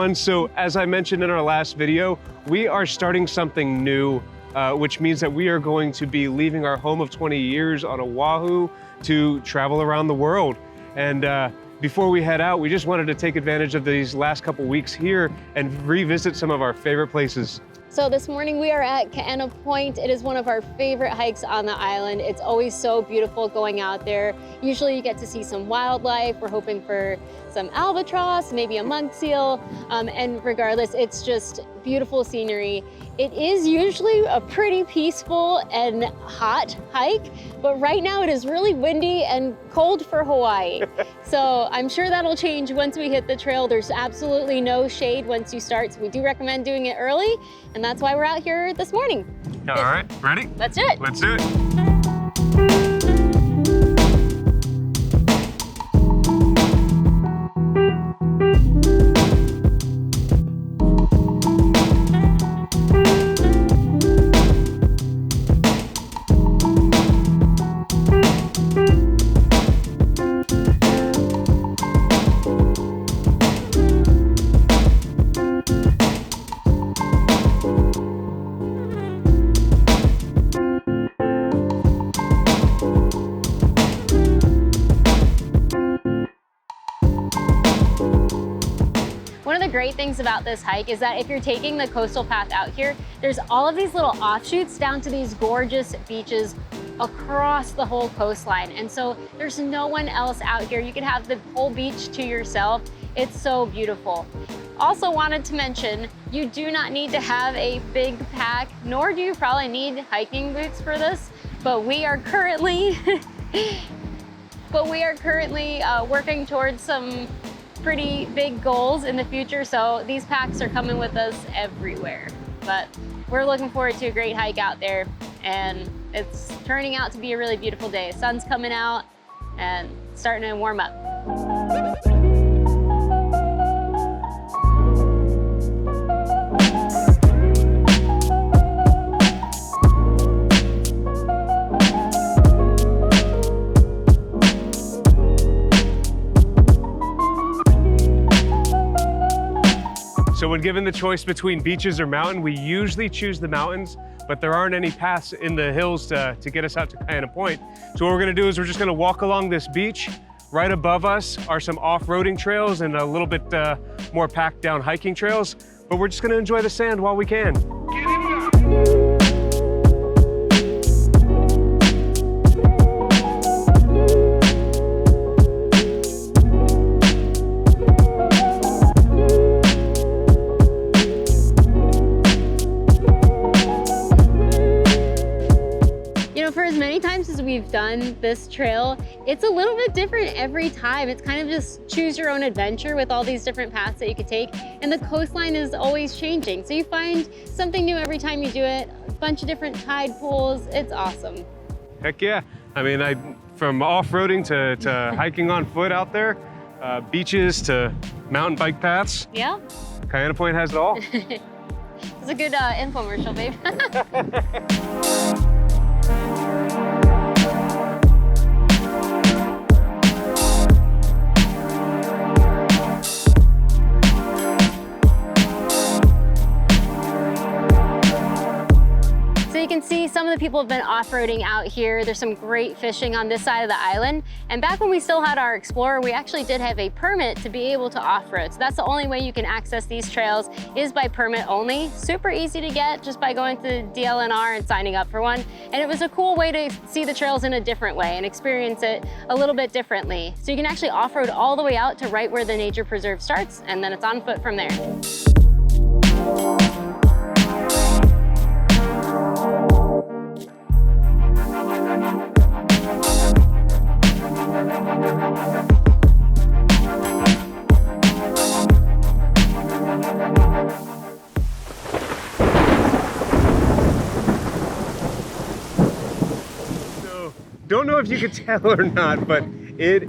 everyone. So as I mentioned in our last video, we are starting something new, which means that we are going to be leaving our home of 20 years on Oahu to travel around the world. And before we head out, we just wanted to take advantage of these last couple weeks here and revisit some of our favorite places. So this morning we are at Kaena Point. It is one of our favorite hikes on the island. It's always so beautiful going out there. Usually you get to see some wildlife. We're hoping for some albatross, maybe a monk seal, and regardless, it's just beautiful scenery. It is usually a pretty peaceful and hot hike, but right now it is really windy and cold for Hawaii. So I'm sure that'll change once we hit the trail. There's absolutely no shade once you start, so we do recommend doing it early, and that's why we're out here this morning. All right, ready? Let's do it. Let's do it. One of the great things about this hike is that if you're taking the coastal path out here, there's all of these little offshoots down to these gorgeous beaches across the whole coastline. And so there's no one else out here. You can have the whole beach to yourself. It's so beautiful. Also wanted to mention, you do not need to have a big pack, nor do you probably need hiking boots for this, but we are currently working towards some pretty big goals in the future, so these packs are coming with us everywhere. But we're looking forward to a great hike out there, and it's turning out to be a really beautiful day. Sun's coming out and starting to warm up. So when given the choice between beaches or mountain, we usually choose the mountains, but there aren't any paths in the hills to get us out to Kaena Point. So what we're gonna do is we're just gonna walk along this beach. Right above us are some off-roading trails and a little bit more packed down hiking trails, but we're just gonna enjoy the sand while we can. For as many times as we've done this trail, it's a little bit different every time. It's kind of just choose your own adventure with all these different paths that you could take, and the coastline is always changing. So you find something new every time you do it, a bunch of different tide pools. It's awesome. Heck yeah. I mean, from off-roading to hiking on foot out there, beaches to mountain bike paths. Yeah. Kaena Point has it all. It's a good infomercial, babe. You can see some of the people have been off-roading out here. There's some great fishing on this side of the island. And back when we still had our Explorer, we actually did have a permit to be able to off-road. So that's the only way you can access these trails is by permit only. Super easy to get just by going to DLNR and signing up for one. And it was a cool way to see the trails in a different way and experience it a little bit differently. So you can actually off-road all the way out to right where the nature preserve starts, and then it's on foot from there. Don't know if you could tell or not, but it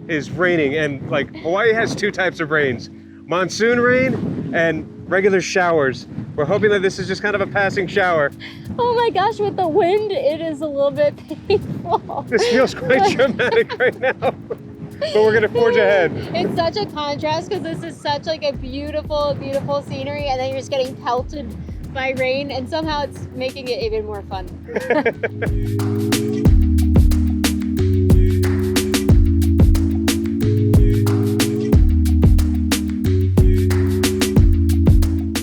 is raining, and like Hawaii has two types of rains, monsoon rain and regular showers. We're hoping that this is just kind of a passing shower. Oh my gosh, with the wind, it is a little bit painful. This feels quite dramatic right now. but we're gonna forge ahead. It's such a contrast because this is such like a beautiful, beautiful scenery, and then you're just getting pelted by rain, and somehow it's making it even more fun.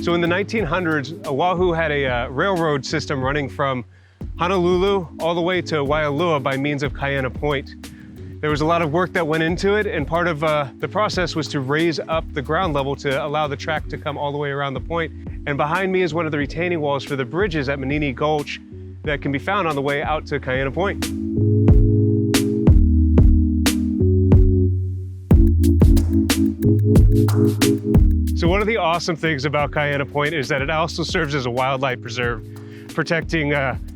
So in the 1900s, Oahu had a railroad system running from Honolulu all the way to Waialua by means of Kaena Point. There was a lot of work that went into it, and part of the process was to raise up the ground level to allow the track to come all the way around the point. And behind me is one of the retaining walls for the bridges at Manini Gulch that can be found on the way out to Kaena Point. So one of the awesome things about Kaena Point is that it also serves as a wildlife preserve, protecting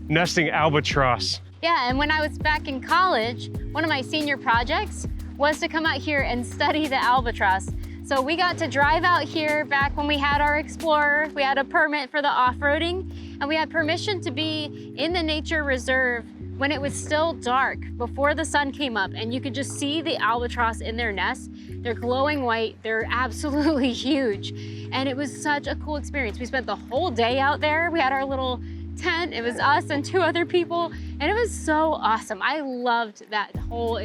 nesting albatross. Yeah, and when I was back in college, one of my senior projects was to come out here and study the albatross. So we got to drive out here back when we had our Explorer. We had a permit for the off-roading, and we had permission to be in the nature reserve when it was still dark, before the sun came up, and you could just see the albatross in their nest. They're glowing white, they're absolutely huge. And it was such a cool experience. We spent the whole day out there. We had our little tent. It was us and 2 other people, and it was so awesome. I loved that whole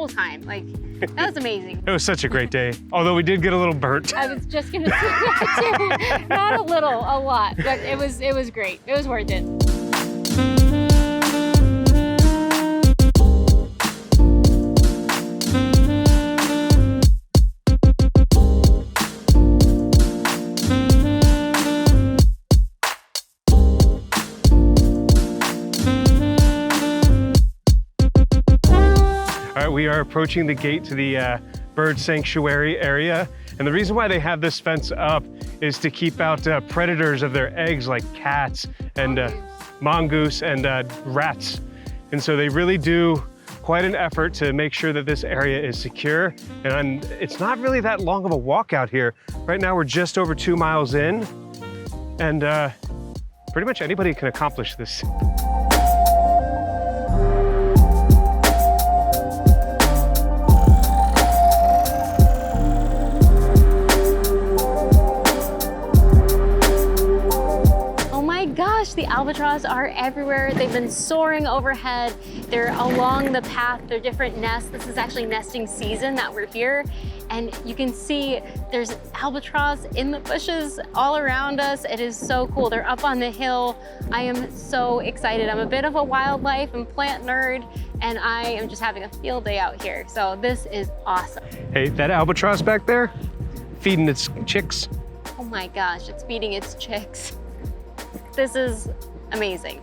time. Like, that was amazing. It was such a great day, although we did get a little burnt. I was just gonna say that too. Not a little, a lot, but it was great. It was worth it. All right, we are approaching the gate to the bird sanctuary area. And the reason why they have this fence up is to keep out predators of their eggs like cats and mongoose and rats. And so they really do quite an effort to make sure that this area is secure. And it's not really that long of a walk out here. Right now we're just over 2 miles in, and pretty much anybody can accomplish this. The albatross are everywhere. They've been soaring overhead. They're along the path. They're different nests. This is actually nesting season that we're here. And you can see there's albatross in the bushes all around us. It is so cool. They're up on the hill. I am so excited. I'm a bit of a wildlife and plant nerd, and I am just having a field day out here. So this is awesome. Hey, that albatross back there, feeding its chicks. Oh my gosh, it's feeding its chicks. This is amazing.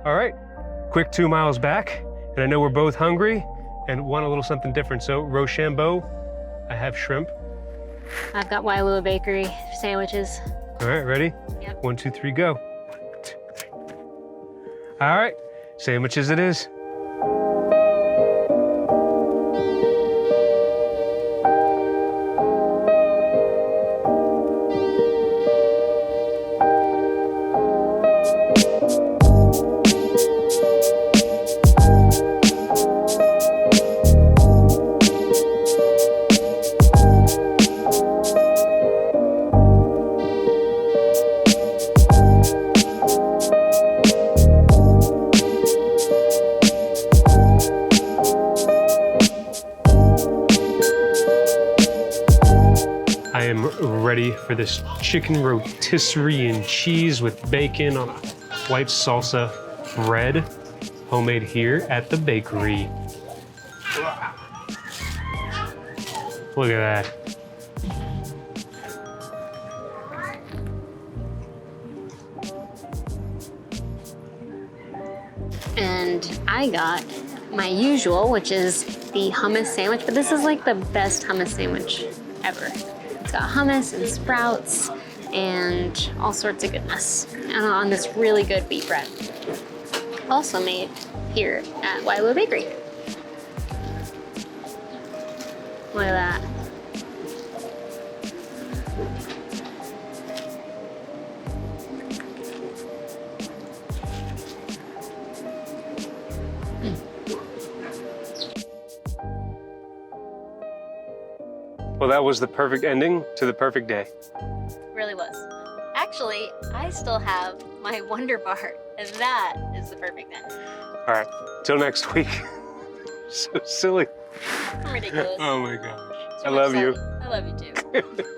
All right, quick 2 miles back, and I know we're both hungry and want a little something different. So Rochambeau, I have shrimp. I've got Waialua Bakery sandwiches. All right, ready? Yep. 1, 2, 3, go. 1, 2, 3. All right, sandwiches it is. I am ready for this chicken rotisserie and cheese with bacon on a white salsa bread, homemade here at the bakery. Look at that. And I got my usual, which is the hummus sandwich, but this is like the best hummus sandwich ever. It's got hummus and sprouts and all sorts of goodness, and on this really good wheat bread. also made here at Wilo Bakery. Look at that. Well, that was the perfect ending to the perfect day. Really was. Actually, I still have my Wonder Bar, and that is the perfect end. All right, till next week. So silly. I'm ridiculous. Oh my gosh. Too I much love you. fun. I love you too.